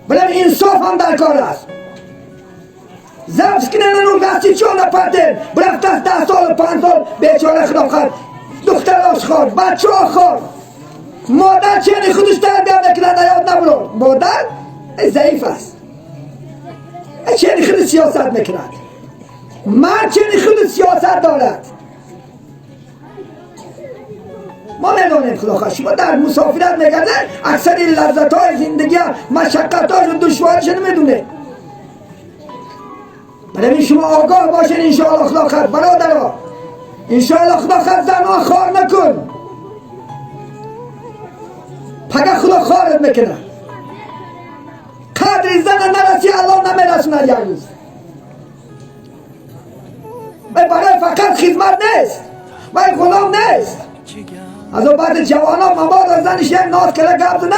بلم انصاف هم در کار است. زبس کنن اون دستی چون نپرده برفت از 10 سال 5 سال بیچاره خدا خواهد دختراش خواهد بچه ها خواهد مادر چنین خودش تربیه نکرده یاد نبرو مادر ضعیف است چنین خود سیاست نکرد مرد چنین خود سیاست دارد ما ندانیم خدا خواهد شما در مسافرت نگرده اکثر لذت های زندگی مشقت های دشوارش نمیدونه برای شما آگاه باشین انشاءالله خدا خواهد برادرها انشاءالله خدا خواهد زنها خوار نکن پگه خدا خوارت میکنه قدر زن نرسی الله نمیرسونه یک روز برای فقط خدمت نیست برای غلام نیست از اون بعد جوان ها مباد از زنش یک ناز کله گفت نه